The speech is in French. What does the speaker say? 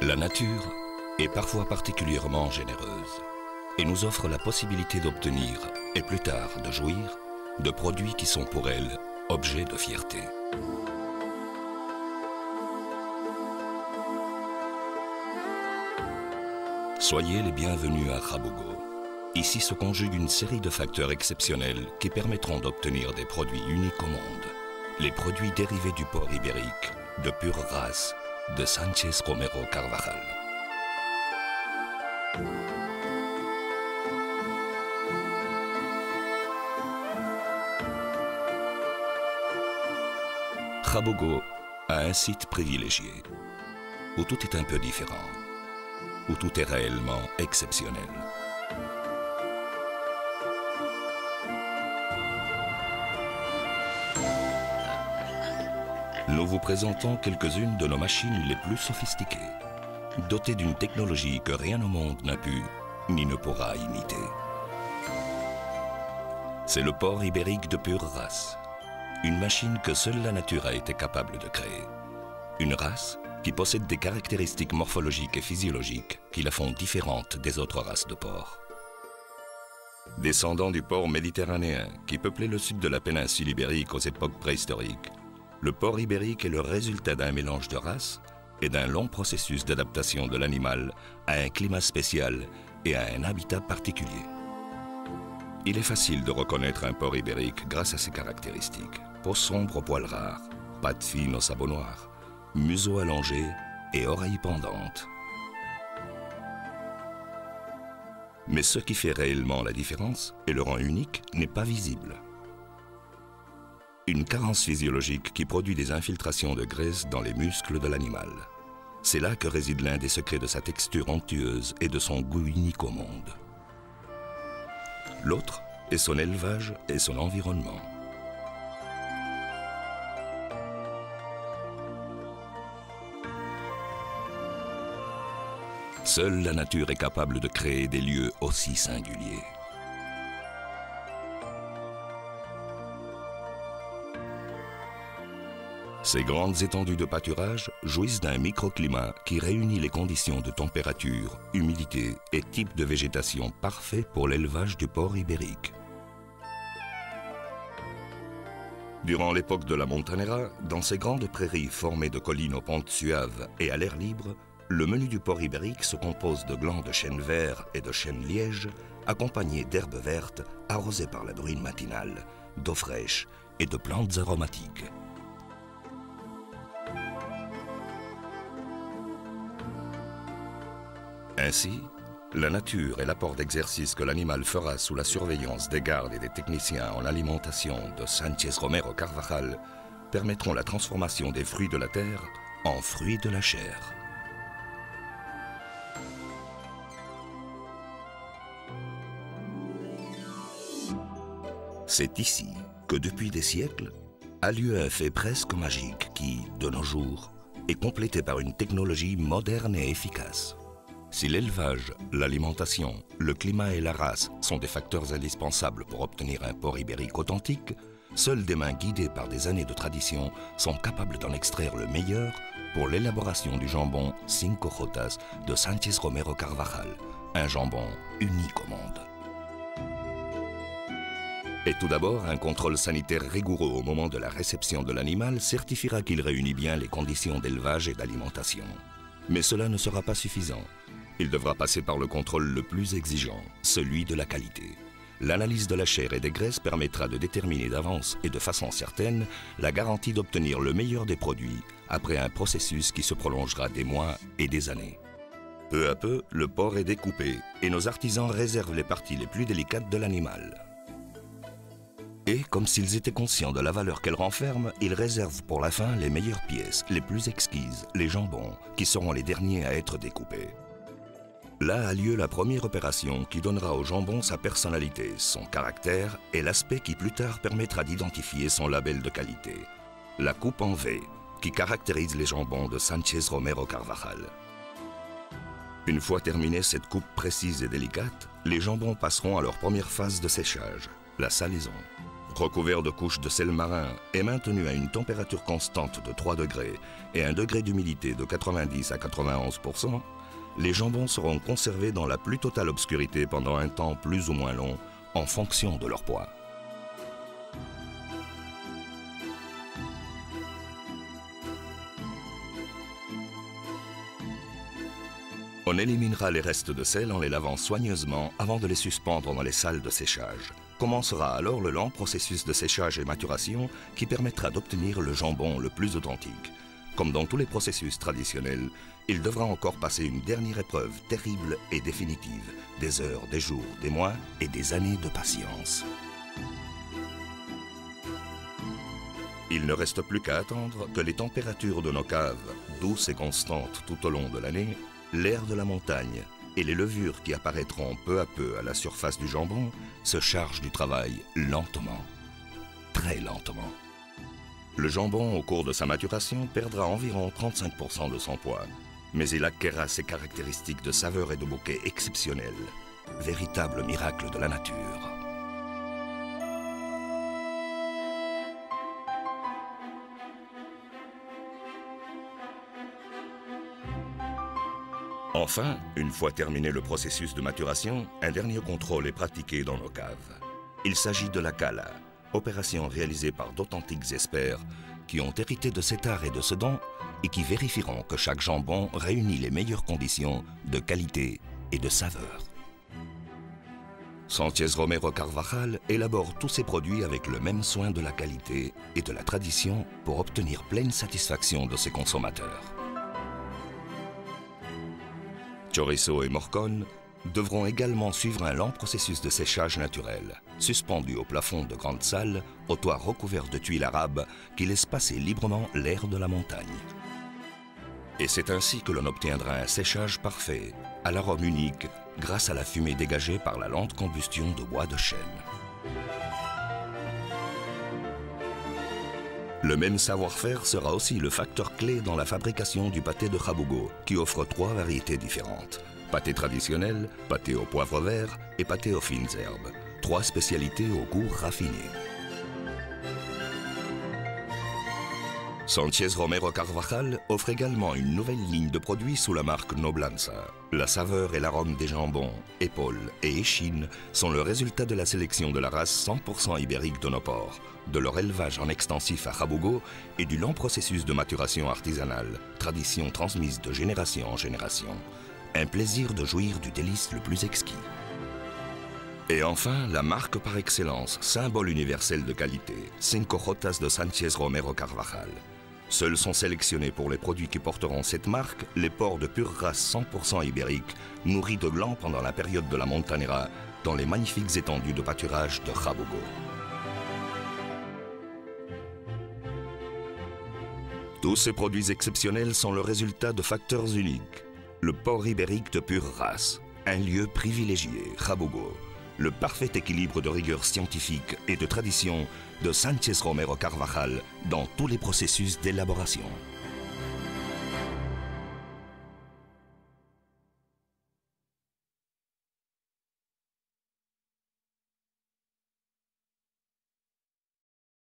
La nature est parfois particulièrement généreuse et nous offre la possibilité d'obtenir, et plus tard de jouir, de produits qui sont pour elle objets de fierté. Soyez les bienvenus à Khabogo. Ici se conjugue une série de facteurs exceptionnels qui permettront d'obtenir des produits uniques au monde. Les produits dérivés du porc ibérique, de pure race, de Sánchez Romero Carvajal. Khabogo a un site privilégié, où tout est un peu différent, où tout est réellement exceptionnel. Nous vous présentons quelques-unes de nos machines les plus sophistiquées, dotées d'une technologie que rien au monde n'a pu ni ne pourra imiter. C'est le porc ibérique de pure race, une machine que seule la nature a été capable de créer. Une race qui possède des caractéristiques morphologiques et physiologiques qui la font différente des autres races de porcs. Descendant du porc méditerranéen qui peuplait le sud de la péninsule ibérique aux époques préhistoriques, le porc ibérique est le résultat d'un mélange de races et d'un long processus d'adaptation de l'animal à un climat spécial et à un habitat particulier. Il est facile de reconnaître un porc ibérique grâce à ses caractéristiques. Peau sombre aux poils rares, pattes fines au sabot noir, museau allongé et oreilles pendantes. Mais ce qui fait réellement la différence et le rend unique n'est pas visible. Une carence physiologique qui produit des infiltrations de graisse dans les muscles de l'animal. C'est là que réside l'un des secrets de sa texture onctueuse et de son goût unique au monde. L'autre est son élevage et son environnement. Seule la nature est capable de créer des lieux aussi singuliers. Ces grandes étendues de pâturage jouissent d'un microclimat qui réunit les conditions de température, humidité et type de végétation parfaits pour l'élevage du porc ibérique. Durant l'époque de la Montanera, dans ces grandes prairies formées de collines aux pentes suaves et à l'air libre, le menu du porc ibérique se compose de glands de chêne vert et de chêne liège, accompagnés d'herbes vertes arrosées par la bruine matinale, d'eau fraîche et de plantes aromatiques. Ainsi, la nature et l'apport d'exercice que l'animal fera sous la surveillance des gardes et des techniciens en alimentation de Sánchez Romero Carvajal permettront la transformation des fruits de la terre en fruits de la chair. C'est ici que depuis des siècles a lieu un fait presque magique qui, de nos jours, est complété par une technologie moderne et efficace. Si l'élevage, l'alimentation, le climat et la race sont des facteurs indispensables pour obtenir un porc ibérique authentique, seules des mains guidées par des années de tradition sont capables d'en extraire le meilleur pour l'élaboration du jambon Cinco Jotas de Sánchez Romero Carvajal, un jambon unique au monde. Et tout d'abord, un contrôle sanitaire rigoureux au moment de la réception de l'animal certifiera qu'il réunit bien les conditions d'élevage et d'alimentation. Mais cela ne sera pas suffisant. Il devra passer par le contrôle le plus exigeant, celui de la qualité. L'analyse de la chair et des graisses permettra de déterminer d'avance et de façon certaine la garantie d'obtenir le meilleur des produits après un processus qui se prolongera des mois et des années. Peu à peu, le porc est découpé et nos artisans réservent les parties les plus délicates de l'animal. Et, comme s'ils étaient conscients de la valeur qu'elle renferme, ils réservent pour la fin les meilleures pièces, les plus exquises, les jambons, qui seront les derniers à être découpés. Là a lieu la première opération qui donnera au jambon sa personnalité, son caractère et l'aspect qui plus tard permettra d'identifier son label de qualité. La coupe en V, qui caractérise les jambons de Sánchez Romero Carvajal. Une fois terminée cette coupe précise et délicate, les jambons passeront à leur première phase de séchage, la salaison. Recouvert de couches de sel marin et maintenu à une température constante de 3 degrés et un degré d'humidité de 90 à 91%, les jambons seront conservés dans la plus totale obscurité pendant un temps plus ou moins long en fonction de leur poids. On éliminera les restes de sel en les lavant soigneusement avant de les suspendre dans les salles de séchage. Commencera alors le lent processus de séchage et maturation qui permettra d'obtenir le jambon le plus authentique. Comme dans tous les processus traditionnels, il devra encore passer une dernière épreuve terrible et définitive, des heures, des jours, des mois et des années de patience. Il ne reste plus qu'à attendre que les températures de nos caves, douces et constantes tout au long de l'année, l'air de la montagne et les levures qui apparaîtront peu à peu à la surface du jambon se chargent du travail lentement, très lentement. Le jambon, au cours de sa maturation, perdra environ 35% de son poids, mais il acquérera ses caractéristiques de saveur et de bouquet exceptionnelles, véritable miracle de la nature. Enfin, une fois terminé le processus de maturation, un dernier contrôle est pratiqué dans nos caves. Il s'agit de la cala, opération réalisée par d'authentiques experts qui ont hérité de cet art et de ce don et qui vérifieront que chaque jambon réunit les meilleures conditions de qualité et de saveur. Sánchez Romero Carvajal élabore tous ses produits avec le même soin de la qualité et de la tradition pour obtenir pleine satisfaction de ses consommateurs. Chorizo et morcone devront également suivre un lent processus de séchage naturel, suspendu au plafond de grandes salles, au toit recouvert de tuiles arabes qui laissent passer librement l'air de la montagne. Et c'est ainsi que l'on obtiendra un séchage parfait, à l'arôme unique, grâce à la fumée dégagée par la lente combustion de bois de chêne. Le même savoir-faire sera aussi le facteur clé dans la fabrication du pâté de Jabugo, qui offre 3 variétés différentes. Pâté traditionnel, pâté au poivre vert et pâté aux fines herbes. 3 spécialités au goût raffiné. Sánchez Romero Carvajal offre également une nouvelle ligne de produits sous la marque Noblanza. La saveur et l'arôme des jambons, épaules et échines sont le résultat de la sélection de la race 100% ibérique de nos porcs, de leur élevage en extensif à Jabugo et du lent processus de maturation artisanale, tradition transmise de génération en génération. Un plaisir de jouir du délice le plus exquis. Et enfin, la marque par excellence, symbole universel de qualité, Cinco Jotas de Sánchez Romero Carvajal. Seuls sont sélectionnés pour les produits qui porteront cette marque les porcs de pure race 100% ibérique, nourris de glands pendant la période de la montanera, dans les magnifiques étendues de pâturage de Jabugo. Tous ces produits exceptionnels sont le résultat de facteurs uniques. Le porc ibérique de pure race, un lieu privilégié, Jabugo. Le parfait équilibre de rigueur scientifique et de tradition de Sánchez Romero Carvajal dans tous les processus d'élaboration.